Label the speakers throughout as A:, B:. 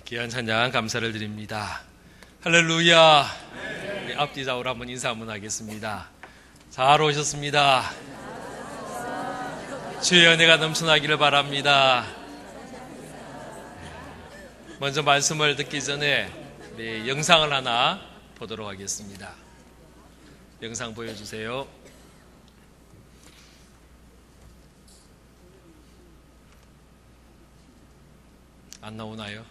A: 귀한 찬양 감사를 드립니다. 할렐루야. 우리 앞뒤 좌우로 한번 인사 한번 하겠습니다. 잘 오셨습니다. 주의 은혜가 넘쳐나기를 바랍니다. 먼저 말씀을 듣기 전에 우리 영상을 하나 보도록 하겠습니다. 영상 보여주세요. 안 나오나요?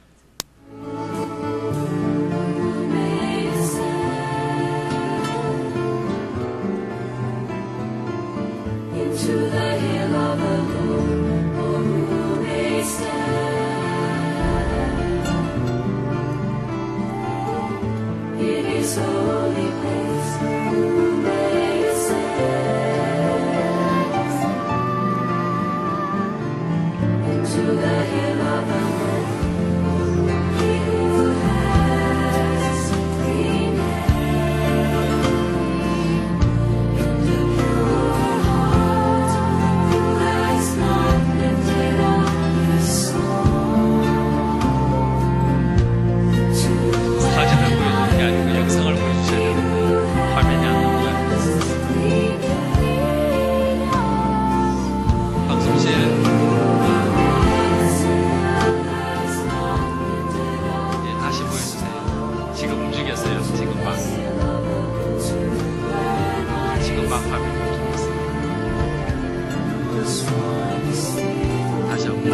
B: Into the hill of the Lord, or who may stand? In His holy place, who may stand? Into the hill of the Lord, He who has clean hands and a pure heart, who has not lifted up his soul to
A: 사진을 보여주는 게 아니고 영상을 보여주셔야 되는데 화면이 안 나와요. 방송실 다시 보여주세요. 지금 움직였어요. 지금 막 화면이 움직였어요. 다시 한번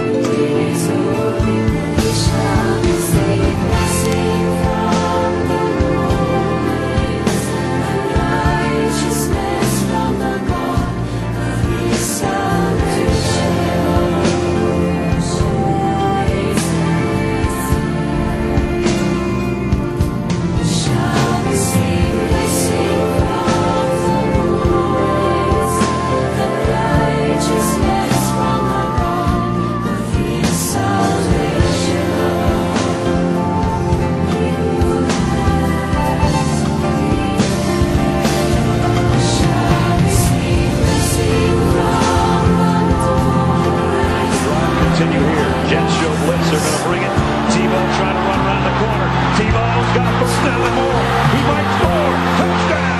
C: continue here. Jets show blitz. They're going to bring it. Tebow trying to run around the corner. Tebow's got a first down and more. He might score. Touchdown.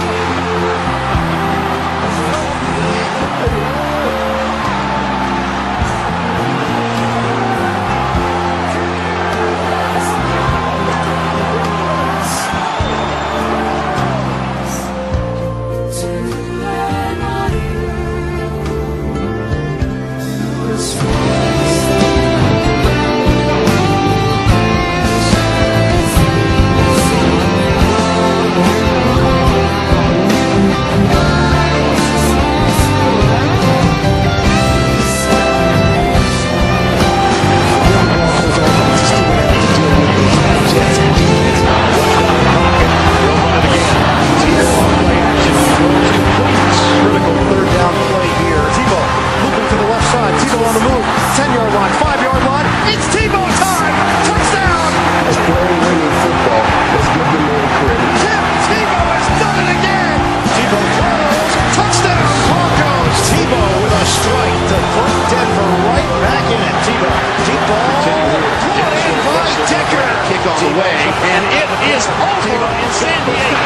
C: Critical third down play here. Tebow moving to the left side. Tebow on the move. 10-yard line, 5-yard line. It's Tebow time. Touchdown.
D: That's playing winning football. Let's give them more credit.
C: Tim Tebow has done it again. Tebow throws. Touchdown Broncos. Tebow with a strike to put Denver right back in it. Tebow. Deep ball. Brought in by Decker. Kick on the way. And it is over in San Diego.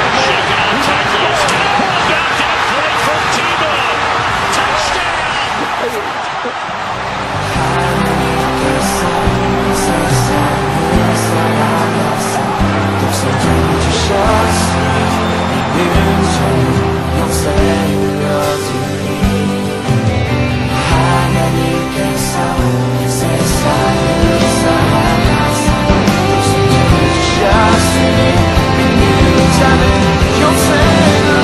C: Pulled back down play for Tebow. Touchdown.
B: Just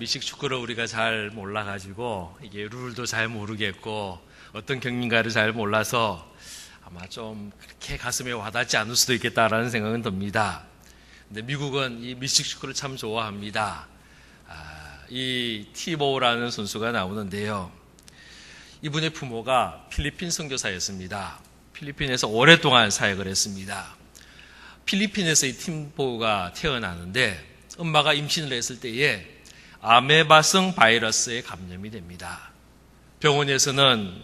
A: 미식 축구를 우리가 잘 몰라가지고 이게 룰도 잘 모르겠고 어떤 경기인가를 잘 몰라서 아마 좀 그렇게 가슴에 와닿지 않을 수도 있겠다라는 생각은 듭니다. 근데 미국은 이 미식 축구를 참 좋아합니다. 이 티보우라는 선수가 나오는데요. 이분의 부모가 필리핀 선교사였습니다. 필리핀에서 오랫동안 사역을 했습니다. 필리핀에서 이 티보우가 태어나는데 엄마가 임신을 했을 때에 아메바성 바이러스에 감염이 됩니다. 병원에서는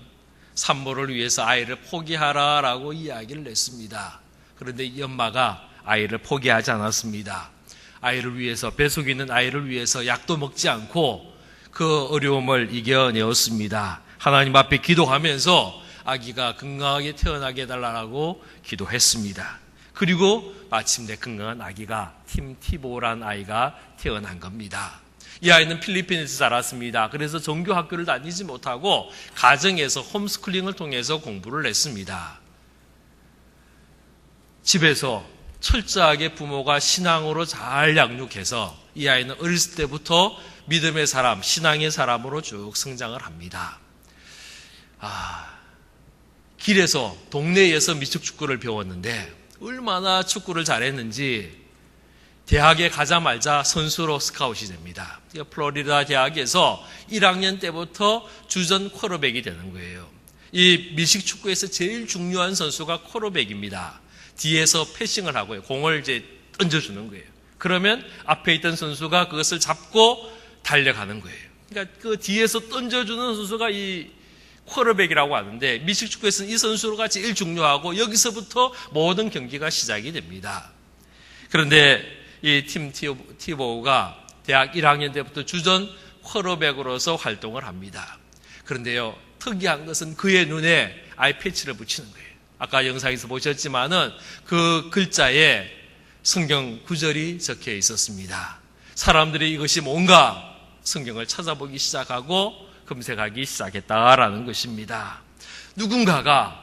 A: 산모를 위해서 아이를 포기하라라고 이야기를 했습니다. 그런데 이 엄마가 아이를 포기하지 않았습니다. 아이를 위해서, 뱃속에 있는 아이를 위해서 약도 먹지 않고 그 어려움을 이겨내었습니다. 하나님 앞에 기도하면서 아기가 건강하게 태어나게 해달라고 기도했습니다. 그리고 마침내 건강한 아기가 티보라는 아이가 태어난 겁니다. 이 아이는 필리핀에서 자랐습니다. 그래서 정규 학교를 다니지 못하고 가정에서 홈스쿨링을 통해서 공부를 했습니다. 집에서 철저하게 부모가 신앙으로 잘 양육해서 이 아이는 어렸을 때부터 믿음의 사람, 신앙의 사람으로 쭉 성장을 합니다. 길에서, 동네에서 미식축구를 배웠는데 얼마나 축구를 잘했는지 대학에 가자마자 선수로 스카웃이 됩니다. 플로리다 대학에서 1학년 때부터 주전 쿼터백이 되는 거예요. 이 미식축구에서 제일 중요한 선수가 쿼터백입니다. 뒤에서 패싱을 하고요. 공을 이제 던져주는 거예요. 그러면 앞에 있던 선수가 그것을 잡고 달려가는 거예요. 그러니까 그 뒤에서 던져주는 선수가 이 쿼터백이라고 하는데 미식축구에서는 이 선수가 제일 중요하고 여기서부터 모든 경기가 시작이 됩니다. 그런데 이 티보우가 대학 1학년 때부터 주전 쿼터백으로서 활동을 합니다. 그런데요, 특이한 것은 그의 눈에 아이패치를 붙이는 거예요. 아까 영상에서 보셨지만은 그 글자에 성경 구절이 적혀 있었습니다. 사람들이 이것이 뭔가 성경을 찾아보기 시작하고 검색하기 시작했다라는 것입니다. 누군가가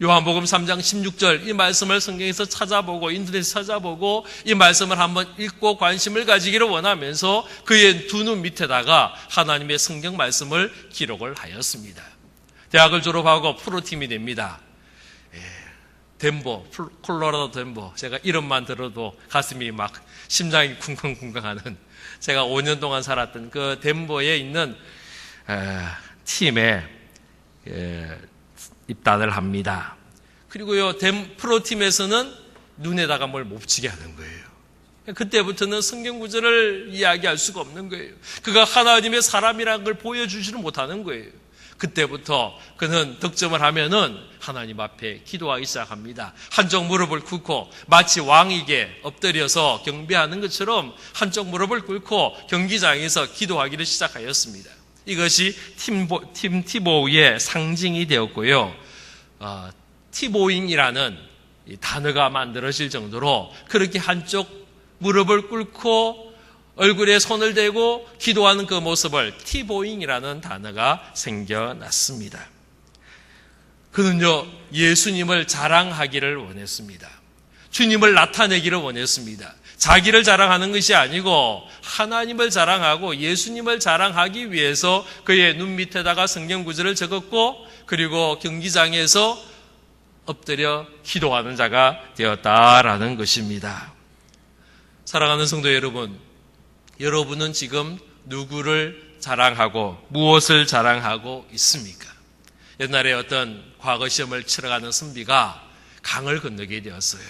A: 요한복음 3장 16절 이 말씀을 성경에서 찾아보고 인터넷에서 찾아보고 이 말씀을 한번 읽고 관심을 가지기를 원하면서 그의 두 눈 밑에다가 하나님의 성경 말씀을 기록을 하였습니다. 대학을 졸업하고 프로팀이 됩니다. 덴버, 콜로라도 덴버. 제가 이름만 들어도 가슴이 막 심장이 쿵쾅쿵쾅하는 제가 5년 동안 살았던 그 덴버에 있는 팀에 입단을 합니다. 그리고요, 프로팀에서는 눈에다가 뭘 못 붙이게 하는 거예요. 그때부터는 성경 구절을 이야기할 수가 없는 거예요. 그가 하나님의 사람이라는 걸 보여주지는 못하는 거예요. 그때부터 그는 득점을 하면은 하나님 앞에 기도하기 시작합니다. 한쪽 무릎을 꿇고 마치 왕에게 엎드려서 경배하는 것처럼 한쪽 무릎을 꿇고 경기장에서 기도하기를 시작하였습니다. 이것이 티보우의 상징이 되었고요. 티보잉이라는 단어가 만들어질 정도로 그렇게 한쪽 무릎을 꿇고 얼굴에 손을 대고 기도하는 그 모습을 티보잉이라는 단어가 생겨났습니다. 그는요, 예수님을 자랑하기를 원했습니다. 주님을 나타내기를 원했습니다. 자기를 자랑하는 것이 아니고 하나님을 자랑하고 예수님을 자랑하기 위해서 그의 눈 밑에다가 성경 구절을 적었고 그리고 경기장에서 엎드려 기도하는 자가 되었다라는 것입니다. 사랑하는 성도 여러분, 여러분은 지금 누구를 자랑하고 무엇을 자랑하고 있습니까? 옛날에 어떤 과거 시험을 치러가는 선비가 강을 건너게 되었어요.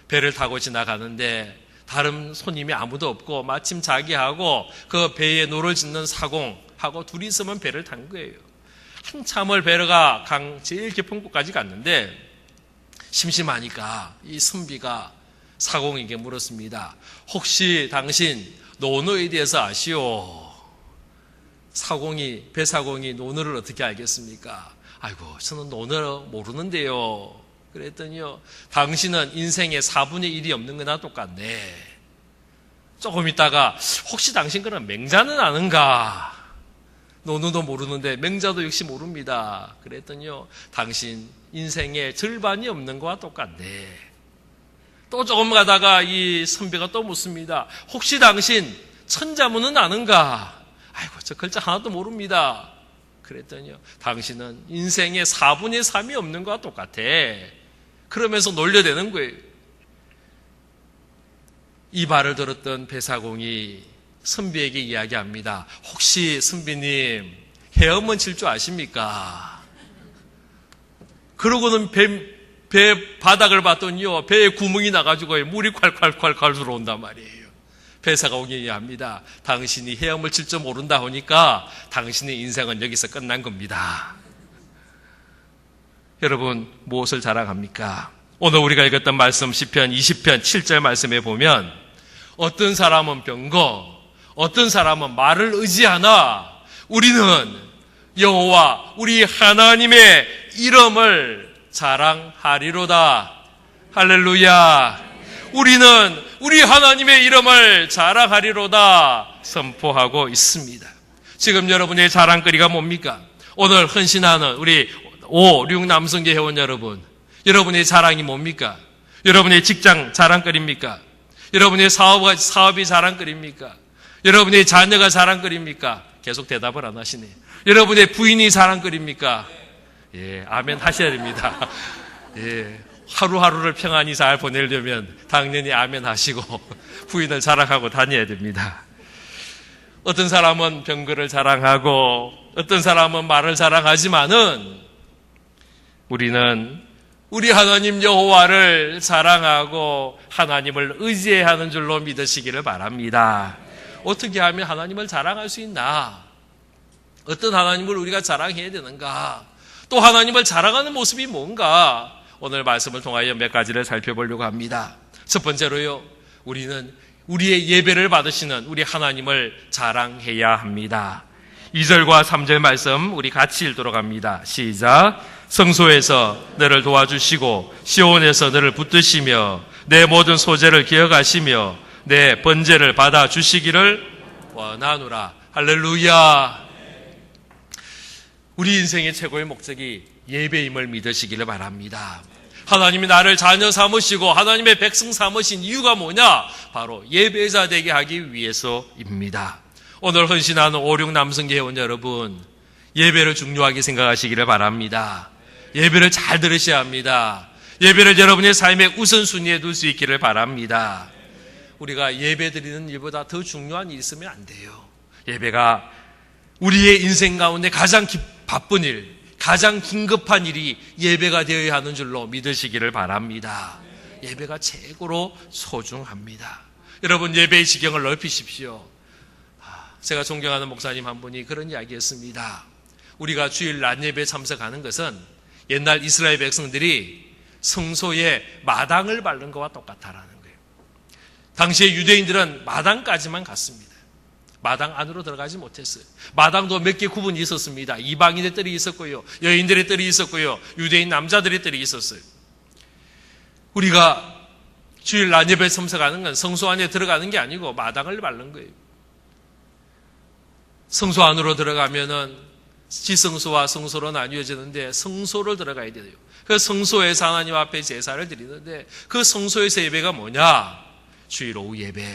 A: 배를 타고 지나가는데 다른 손님이 아무도 없고 마침 자기하고 그 배에 노를 짓는 사공하고 둘이 있으면 배를 탄 거예요. 한참을 배가 강 제일 깊은 곳까지 갔는데 심심하니까 이 선비가 사공에게 물었습니다. 혹시 당신 논어에 대해서 아시오? 배사공이 논어를 어떻게 알겠습니까? 아이고, 저는 논어 모르는데요. 그랬더니요, 당신은 인생에 4분의 1이 없는 거나 똑같네. 조금 있다가 혹시 당신 그럼 맹자는 아는가? 논어도 모르는데 맹자도 역시 모릅니다. 그랬더니요, 당신 인생에 절반이 없는 거와 똑같네. 또 조금 가다가 이 선비가 또 묻습니다. 혹시 당신 천자문은 아는가? 아이고, 저 글자 하나도 모릅니다. 그랬더니요, 당신은 인생의 4분의 3이 없는 것과 똑같아. 그러면서 놀려대는 거예요. 이 말을 들었던 배사공이 선비에게 이야기합니다. 혹시 선비님 헤엄은 칠 줄 아십니까? 그러고는 배 바닥을 봤더니요, 배에 구멍이 나가지고 물이 콸콸콸콸 들어온단 말이에요. 배사공이 이야기합니다. 당신이 헤엄을 칠 줄 모른다 하니까 당신의 인생은 여기서 끝난 겁니다. 여러분, 무엇을 자랑합니까? 오늘 우리가 읽었던 말씀 시편 20편 7절 말씀에 보면 어떤 사람은 병거, 어떤 사람은 말을 의지하나 우리는 여호와 우리 하나님의 이름을 자랑하리로다. 할렐루야. 우리는 우리 하나님의 이름을 자랑하리로다 선포하고 있습니다. 지금 여러분의 자랑거리가 뭡니까? 오늘 헌신하는 우리 5, 6 남성계 회원 여러분, 여러분의 자랑이 뭡니까? 여러분의 직장 자랑거리입니까? 여러분의 사업이 자랑거리입니까? 여러분의 자녀가 자랑거리입니까? 계속 대답을 안 하시네. 여러분의 부인이 자랑거리입니까? 예, 아멘 하셔야 됩니다. 예, 하루하루를 평안히 잘 보내려면 당연히 아멘 하시고 부인을 자랑하고 다녀야 됩니다. 어떤 사람은 병거를 자랑하고 어떤 사람은 말을 자랑하지만은 우리는 우리 하나님 여호와를 자랑하고 하나님을 의지해야 하는 줄로 믿으시기를 바랍니다. 어떻게 하면 하나님을 자랑할 수 있나? 어떤 하나님을 우리가 자랑해야 되는가? 또 하나님을 자랑하는 모습이 뭔가? 오늘 말씀을 통하여 몇 가지를 살펴보려고 합니다. 첫 번째로요, 우리는 우리의 예배를 받으시는 우리 하나님을 자랑해야 합니다. 2절과 3절 말씀 우리 같이 읽도록 합니다. 시작. 성소에서 너를 도와주시고 시온에서 너를 붙드시며 내 모든 소재를 기억하시며 내 번제를 받아주시기를 원하노라. 할렐루야. 우리 인생의 최고의 목적이 예배임을 믿으시기를 바랍니다. 하나님이 나를 자녀 삼으시고 하나님의 백성 삼으신 이유가 뭐냐? 바로 예배자 되게 하기 위해서입니다. 오늘 헌신하는 5, 6 남성계 회원 여러분, 예배를 중요하게 생각하시기를 바랍니다. 예배를 잘 들으셔야 합니다. 예배를 여러분의 삶의 우선순위에 둘 수 있기를 바랍니다. 우리가 예배 드리는 일보다 더 중요한 일이 있으면 안 돼요. 예배가 우리의 인생 가운데 가장 바쁜 일, 가장 긴급한 일이 예배가 되어야 하는 줄로 믿으시기를 바랍니다. 예배가 최고로 소중합니다. 여러분, 예배의 지경을 넓히십시오. 제가 존경하는 목사님 한 분이 그런 이야기 했습니다. 우리가 주일 낮 예배에 참석하는 것은 옛날 이스라엘 백성들이 성소에 마당을 밟는 것과 똑같다라는 거예요. 당시에 유대인들은 마당까지만 갔습니다. 마당 안으로 들어가지 못했어요. 마당도 몇 개 구분이 있었습니다. 이방인의 뜰이 있었고요, 여인들의 뜰이 있었고요, 유대인 남자들의 뜰이 있었어요. 우리가 주일 낮 예배에 참석하는 건 성소 안에 들어가는 게 아니고 마당을 밟는 거예요. 성소 안으로 들어가면은 지성소와 성소로 나뉘어지는데 성소를 들어가야 돼요. 그 성소에서 하나님 앞에 제사를 드리는데 그 성소에서 예배가 뭐냐? 주일 오후 예배,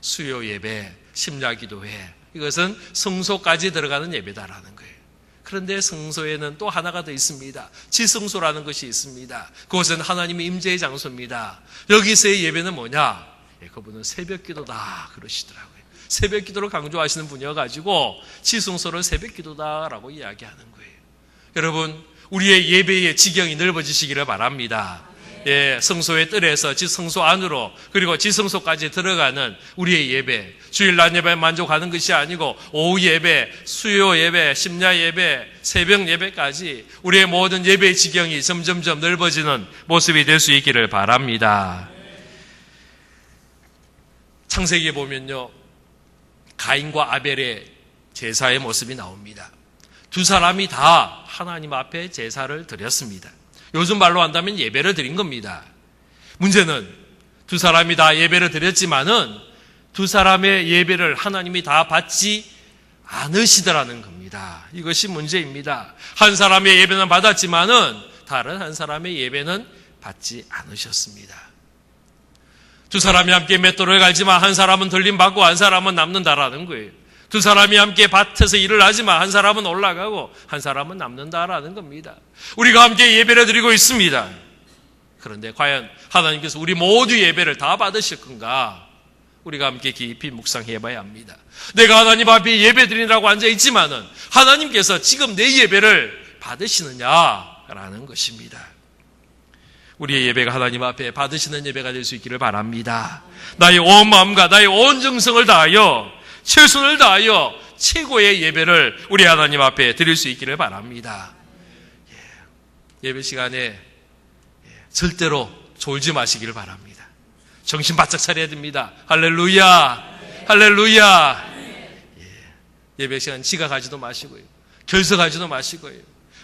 A: 수요 예배, 심야기도회. 이것은 성소까지 들어가는 예배다라는 거예요. 그런데 성소에는 또 하나가 더 있습니다. 지성소라는 것이 있습니다. 그것은 하나님의 임재의 장소입니다. 여기서의 예배는 뭐냐? 그분은 새벽기도다 그러시더라고요. 새벽기도를 강조하시는 분이어가지고 지성소를 새벽기도다라고 이야기하는 거예요. 여러분, 우리의 예배의 지경이 넓어지시기를 바랍니다. 예, 성소의 뜰에서 지성소 안으로 그리고 지성소까지 들어가는 우리의 예배, 주일 낮 예배에 만족하는 것이 아니고 오후 예배, 수요 예배, 심야 예배, 새벽 예배까지 우리의 모든 예배의 지경이 점점점 넓어지는 모습이 될 수 있기를 바랍니다. 창세기에 보면요, 가인과 아벨의 제사의 모습이 나옵니다. 두 사람이 다 하나님 앞에 제사를 드렸습니다. 요즘 말로 한다면 예배를 드린 겁니다. 문제는 두 사람이 다 예배를 드렸지만은 두 사람의 예배를 하나님이 다 받지 않으시더라는 겁니다. 이것이 문제입니다. 한 사람의 예배는 받았지만은 다른 한 사람의 예배는 받지 않으셨습니다. 두 사람이 함께 맷돌을 갈지만 한 사람은 들림받고 한 사람은 남는다라는 거예요. 두 사람이 함께 밭에서 일을 하지만 한 사람은 올라가고 한 사람은 남는다라는 겁니다. 우리가 함께 예배를 드리고 있습니다. 그런데 과연 하나님께서 우리 모두 예배를 다 받으실 건가? 우리가 함께 깊이 묵상해 봐야 합니다. 내가 하나님 앞에 예배 드리라고 앉아 있지만은 하나님께서 지금 내 예배를 받으시느냐라는 것입니다. 우리의 예배가 하나님 앞에 받으시는 예배가 될 수 있기를 바랍니다. 나의 온 마음과 나의 온 정성을 다하여 최선을 다하여 최고의 예배를 우리 하나님 앞에 드릴 수 있기를 바랍니다. 예배 시간에 절대로 졸지 마시기를 바랍니다. 정신 바짝 차려야 됩니다. 할렐루야, 할렐루야. 예배 시간 지각하지도 마시고요, 결석하지도 마시고요.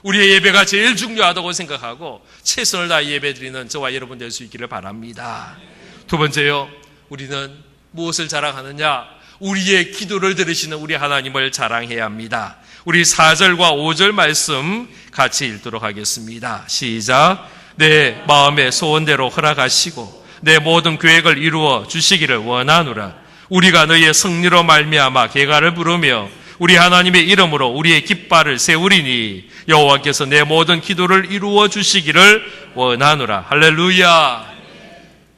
A: 우리의 예배가 제일 중요하다고 생각하고 최선을 다해 예배 드리는 저와 여러분 될 수 있기를 바랍니다. 두 번째요, 우리는 무엇을 자랑하느냐? 우리의 기도를 들으시는 우리 하나님을 자랑해야 합니다. 우리 4절과 5절 말씀 같이 읽도록 하겠습니다. 시작. 내 마음의 소원대로 허락하시고 내 모든 계획을 이루어 주시기를 원하노라. 우리가 너희의 승리로 말미암아 개가를 부르며 우리 하나님의 이름으로 우리의 깃발을 세우리니 여호와께서 내 모든 기도를 이루어 주시기를 원하노라. 할렐루야.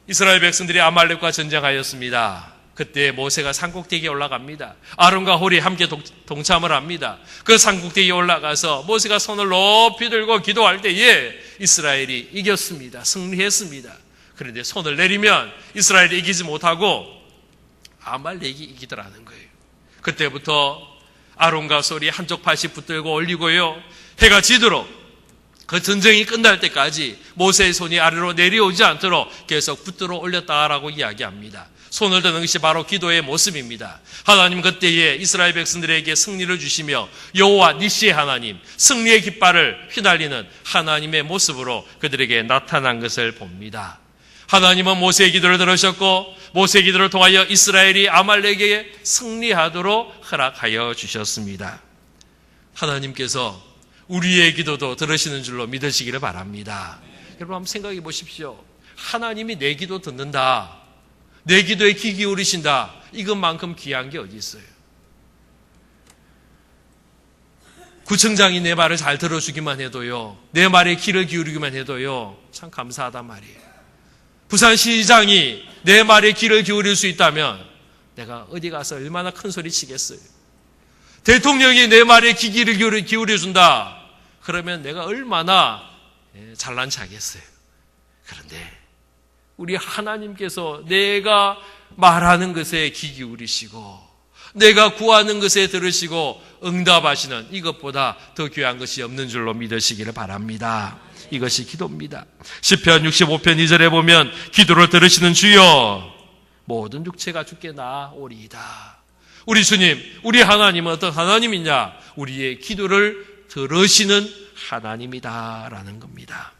A: 이스라엘 백성들이 아말렉과 전쟁하였습니다. 그때 모세가 산꼭대기에 올라갑니다. 아론과 홀이 함께 동참을 합니다. 그 산꼭대기에 올라가서 모세가 손을 높이 들고 기도할 때에 이스라엘이 이겼습니다. 승리했습니다. 그런데 손을 내리면 이스라엘이 이기지 못하고 아말렉이 이기더라는 거예요. 그때부터 아론과 홀이 한쪽 팔씩 붙들고 올리고요, 해가 지도록 그 전쟁이 끝날 때까지 모세의 손이 아래로 내려오지 않도록 계속 붙들어 올렸다라고 이야기합니다. 손을 드는 것이 바로 기도의 모습입니다. 하나님 그때에 이스라엘 백성들에게 승리를 주시며 여호와 니시의 하나님, 승리의 깃발을 휘날리는 하나님의 모습으로 그들에게 나타난 것을 봅니다. 하나님은 모세의 기도를 들으셨고 모세의 기도를 통하여 이스라엘이 아말렉에게 승리하도록 허락하여 주셨습니다. 하나님께서 우리의 기도도 들으시는 줄로 믿으시기를 바랍니다. 여러분 한번 생각해 보십시오. 하나님이 내 기도 듣는다, 내 기도에 귀 기울이신다, 이것만큼 귀한 게 어디 있어요? 구청장이 내 말을 잘 들어주기만 해도요, 내 말에 귀를 기울이기만 해도요, 참 감사하단 말이에요. 부산시장이 내 말에 귀를 기울일 수 있다면 내가 어디 가서 얼마나 큰 소리 치겠어요. 대통령이 내 말에 귀를 기울여준다 그러면 내가 얼마나 잘난 척하겠어요. 그런데 우리 하나님께서 내가 말하는 것에 귀 기울이시고 내가 구하는 것에 들으시고 응답하시는 이것보다 더 귀한 것이 없는 줄로 믿으시기를 바랍니다. 이것이 기도입니다. 시편 65편 2절에 보면 기도를 들으시는 주여 모든 육체가 주께 나아오리이다. 우리 주님, 우리 하나님은 어떤 하나님이냐? 우리의 기도를 들으시는 하나님이다라는 겁니다.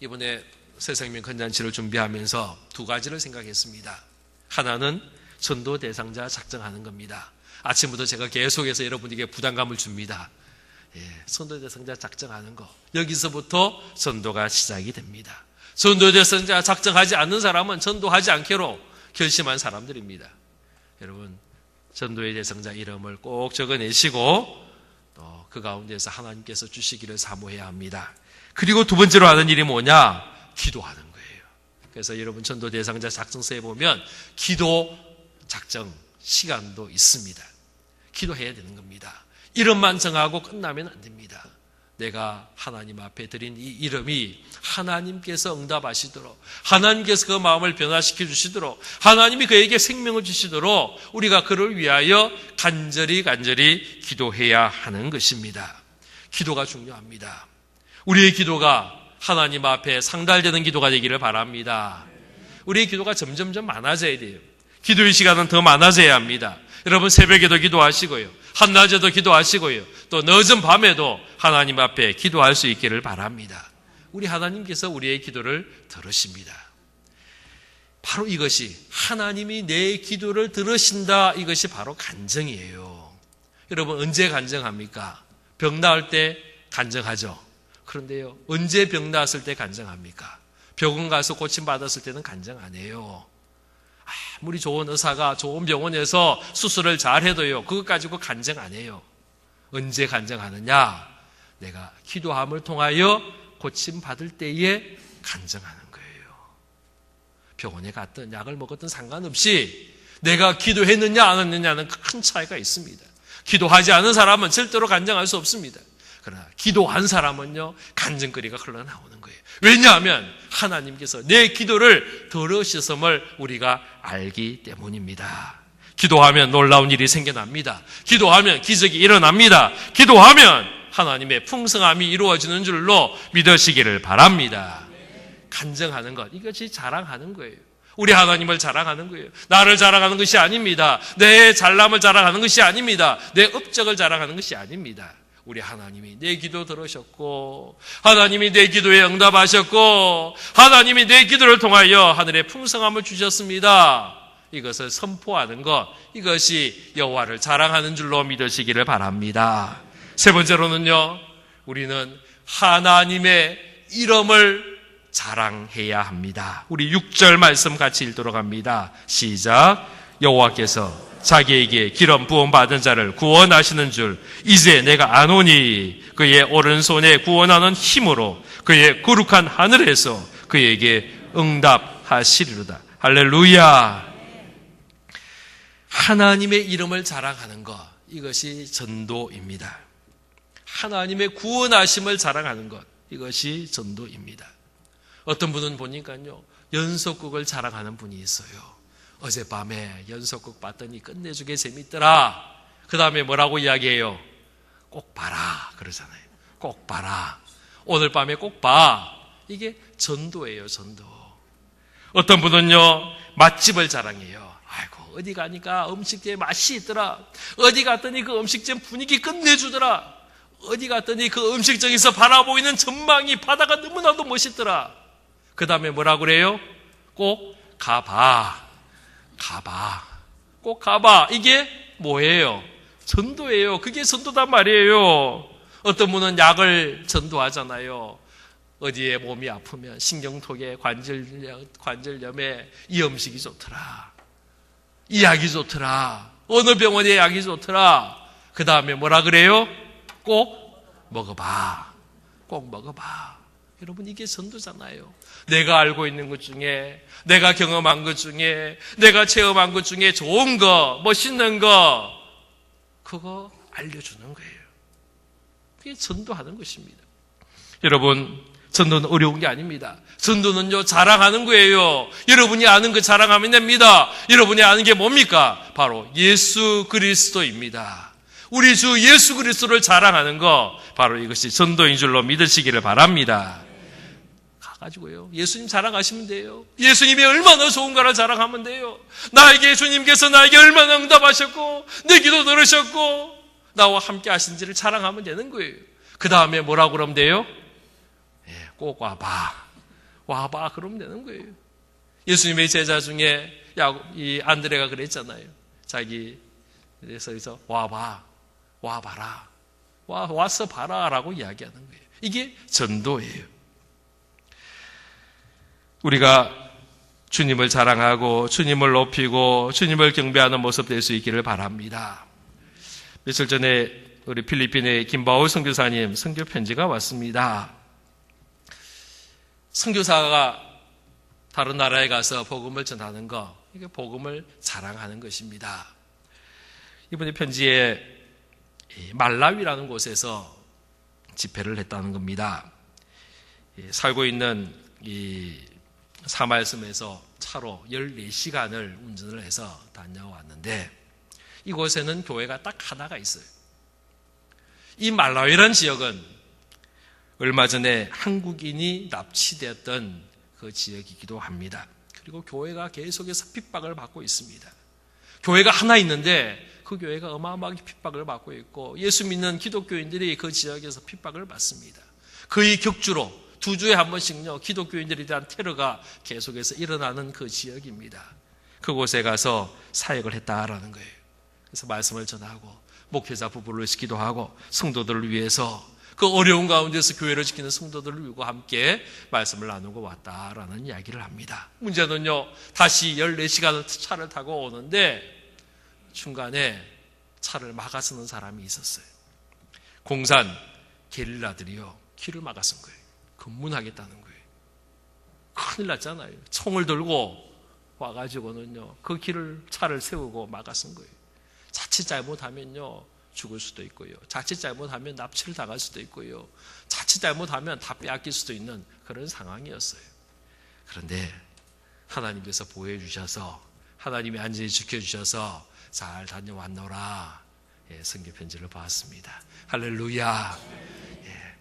A: 이번에 새생명 건잔치를 준비하면서 두 가지를 생각했습니다. 하나는 전도 대상자 작정하는 겁니다. 아침부터 제가 계속해서 여러분에게 부담감을 줍니다. 전도 대상자 작정하는 거, 여기서부터 전도가 시작이 됩니다. 전도 대상자 작정하지 않는 사람은 전도하지 않기로 결심한 사람들입니다. 여러분, 전도의 대상자 이름을 꼭 적어내시고 또 그 가운데서 하나님께서 주시기를 사모해야 합니다. 그리고 두 번째로 하는 일이 뭐냐? 기도하는 거예요. 그래서 여러분 전도 대상자 작성서에 보면 기도 작정 시간도 있습니다. 기도해야 되는 겁니다. 이름만 정하고 끝나면 안 됩니다. 내가 하나님 앞에 드린 이 이름이 하나님께서 응답하시도록, 하나님께서 그 마음을 변화시켜 주시도록, 하나님이 그에게 생명을 주시도록 우리가 그를 위하여 간절히 기도해야 하는 것입니다. 기도가 중요합니다. 우리의 기도가 하나님 앞에 상달되는 기도가 되기를 바랍니다. 우리의 기도가 점점점 많아져야 돼요. 기도의 시간은 더 많아져야 합니다. 여러분 새벽에도 기도하시고요, 한낮에도 기도하시고요, 또 늦은 밤에도 하나님 앞에 기도할 수 있기를 바랍니다. 우리 하나님께서 우리의 기도를 들으십니다. 바로 이것이 하나님이 내 기도를 들으신다, 이것이 바로 간증이에요. 여러분 언제 간증합니까? 병 나을 때 간증하죠. 그런데요, 언제 병 나았을 때 간증합니까? 병원 가서 고침받았을 때는 간증 안 해요. 아무리 좋은 의사가 좋은 병원에서 수술을 잘해도요, 그것 가지고 간증 안 해요. 언제 간증하느냐? 내가 기도함을 통하여 고침받을 때에 간증하는 거예요. 병원에 갔든 약을 먹었든 상관없이 내가 기도했느냐 안 했느냐는 큰 차이가 있습니다. 기도하지 않은 사람은 절대로 간증할 수 없습니다. 그러나 기도한 사람은요, 간증거리가 흘러나오는 거예요. 왜냐하면 하나님께서 내 기도를 들으셨음을 우리가 알기 때문입니다. 기도하면 놀라운 일이 생겨납니다. 기도하면 기적이 일어납니다. 기도하면 하나님의 풍성함이 이루어지는 줄로 믿으시기를 바랍니다. 간증하는 것, 이것이 자랑하는 거예요. 우리 하나님을 자랑하는 거예요. 나를 자랑하는 것이 아닙니다. 내 잘남을 자랑하는 것이 아닙니다. 내 업적을 자랑하는 것이 아닙니다. 우리 하나님이 내 기도 들으셨고, 하나님이 내 기도에 응답하셨고, 하나님이 내 기도를 통하여 하늘의 풍성함을 주셨습니다. 이것을 선포하는 것, 이것이 여호와를 자랑하는 줄로 믿으시기를 바랍니다. 세 번째로는요, 우리는 하나님의 이름을 자랑해야 합니다. 우리 6절 말씀 같이 읽도록 합니다. 시작. 여호와께서 자기에게 기름 부음 받은 자를 구원하시는 줄 이제 내가 아노니, 그의 오른손에 구원하는 힘으로 그의 거룩한 하늘에서 그에게 응답하시리로다. 할렐루야. 하나님의 이름을 자랑하는 것, 이것이 전도입니다. 하나님의 구원하심을 자랑하는 것, 이것이 전도입니다. 어떤 분은 보니까요, 연속극을 자랑하는 분이 있어요. 어젯밤에 연속극 봤더니 끝내주게 재밌더라. 그 다음에 뭐라고 이야기해요? 꼭 봐라 그러잖아요. 꼭 봐라. 오늘 밤에 꼭 봐. 이게 전도예요, 전도. 어떤 분은요, 맛집을 자랑해요. 아이고, 어디 가니까 음식점에 맛이 있더라. 어디 갔더니 그 음식점 분위기 끝내주더라. 어디 갔더니 그 음식점에서 바라보이는 전망이, 바다가 너무나도 멋있더라. 그 다음에 뭐라고 그래요? 꼭 가봐. 가봐. 꼭 가봐. 이게 뭐예요? 전도예요. 그게 전도단 말이에요. 어떤 분은 약을 전도하잖아요. 어디에 몸이 아프면 신경통에 관절염에 이 음식이 좋더라. 이 약이 좋더라. 어느 병원의 약이 좋더라. 그 다음에 뭐라 그래요? 꼭 먹어봐. 꼭 먹어봐. 여러분, 이게 전도잖아요. 내가 알고 있는 것 중에, 내가 경험한 것 중에, 내가 체험한 것 중에 좋은 거, 멋있는 거, 그거 알려주는 거예요. 그게 전도하는 것입니다. 여러분, 전도는 어려운 게 아닙니다. 전도는요, 자랑하는 거예요. 여러분이 아는 거 자랑하면 됩니다. 여러분이 아는 게 뭡니까? 바로 예수 그리스도입니다. 우리 주 예수 그리스도를 자랑하는 거, 바로 이것이 전도인 줄로 믿으시기를 바랍니다. 가지고요, 예수님 자랑하시면 돼요. 예수님이 얼마나 좋은가를 자랑하면 돼요. 나에게 주님께서 나에게 얼마나 응답하셨고 내 기도 들으셨고 나와 함께 하신지를 자랑하면 되는 거예요. 그 다음에 뭐라고 그러면 돼요? 꼭 와봐. 와봐 그러면 되는 거예요. 예수님의 제자 중에 이 안드레가 그랬잖아요. 자기 그래서 와봐. 와봐라. 와서 봐라 라고 이야기하는 거예요. 이게 전도예요. 우리가 주님을 자랑하고 주님을 높이고 주님을 경배하는 모습 될 수 있기를 바랍니다. 며칠 전에 우리 필리핀의 김바울 선교사님 선교 편지가 왔습니다. 선교사가 다른 나라에 가서 복음을 전하는 거, 이게 복음을 자랑하는 것입니다. 이번에 편지에 말라위라는 곳에서 집회를 했다는 겁니다. 살고 있는 이 사말섬에서 차로 14시간을 운전을 해서 다녀왔는데, 이곳에는 교회가 딱 하나가 있어요. 이 말라위라는 지역은 얼마 전에 한국인이 납치되었던 그 지역이기도 합니다. 그리고 교회가 계속해서 핍박을 받고 있습니다. 교회가 하나 있는데 그 교회가 어마어마하게 핍박을 받고 있고, 예수 믿는 기독교인들이 그 지역에서 핍박을 받습니다. 거의 격주로 2주에 한 번씩요, 기독교인들에 대한 테러가 계속해서 일어나는 그 지역입니다. 그곳에 가서 사역을 했다라는 거예요. 그래서 말씀을 전하고 목회자 부부를 기도하고 성도들을 위해서 그 어려운 가운데서 교회를 지키는 성도들을 위고 함께 말씀을 나누고 왔다라는 이야기를 합니다. 문제는요, 다시 14시간 차를 타고 오는데 중간에 차를 막아서는 사람이 있었어요. 공산 게릴라들이요, 길을 막아선 거예요. 검문하겠다는 거예요. 큰일 났잖아요. 총을 들고 와가지고는요, 그 차를 세우고 막아선 거예요. 자칫 잘못하면요, 죽을 수도 있고요. 자칫 잘못하면 납치를 당할 수도 있고요. 자칫 잘못하면 다 빼앗길 수도 있는 그런 상황이었어요. 그런데 하나님께서 보호해 주셔서, 하나님이 안전히 지켜주셔서 잘 다녀왔노라. 성경 편지를 봤습니다. 할렐루야.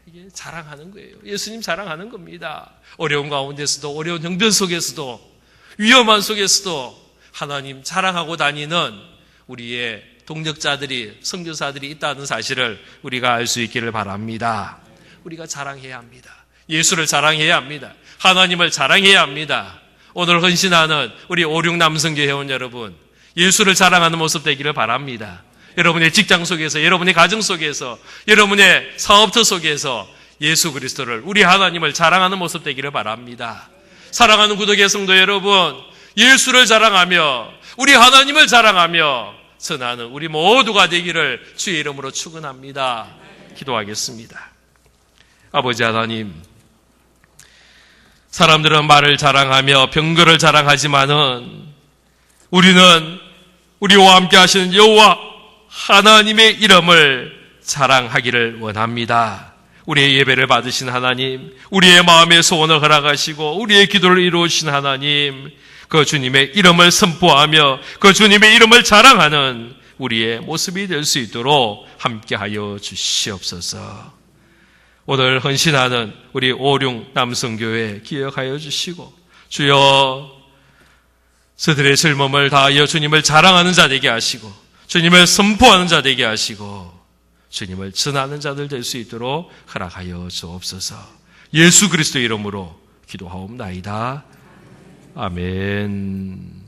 A: 이게 자랑하는 거예요. 예수님 자랑하는 겁니다. 어려운 가운데서도, 어려운 형편 속에서도, 위험한 속에서도 하나님 자랑하고 다니는 우리의 동력자들이, 선교사들이 있다는 사실을 우리가 알 수 있기를 바랍니다. 우리가 자랑해야 합니다. 예수를 자랑해야 합니다. 하나님을 자랑해야 합니다. 오늘 헌신하는 우리 5, 6 남성교 회원 여러분, 예수를 자랑하는 모습 되기를 바랍니다. 여러분의 직장 속에서, 여러분의 가정 속에서, 여러분의 사업터 속에서 예수 그리스도를, 우리 하나님을 자랑하는 모습 되기를 바랍니다. 사랑하는 구독의 성도 여러분, 예수를 자랑하며 우리 하나님을 자랑하며 선하는 우리 모두가 되기를 주의 이름으로 축원합니다. 기도하겠습니다. 아버지 하나님, 사람들은 말을 자랑하며 병거를 자랑하지만은 우리는 우리와 함께 하시는 여호와 하나님의 이름을 자랑하기를 원합니다. 우리의 예배를 받으신 하나님, 우리의 마음의 소원을 허락하시고 우리의 기도를 이루신 하나님, 그 주님의 이름을 선포하며 그 주님의 이름을 자랑하는 우리의 모습이 될 수 있도록 함께하여 주시옵소서. 오늘 헌신하는 우리 5, 6 남성교회 기억하여 주시고, 주여 저들의 젊음을 다하여 주님을 자랑하는 자 되게 하시고, 주님을 선포하는 자 되게 하시고, 주님을 전하는 자들 될 수 있도록 허락하여 주옵소서. 예수 그리스도 이름으로 기도하옵나이다. 아멘.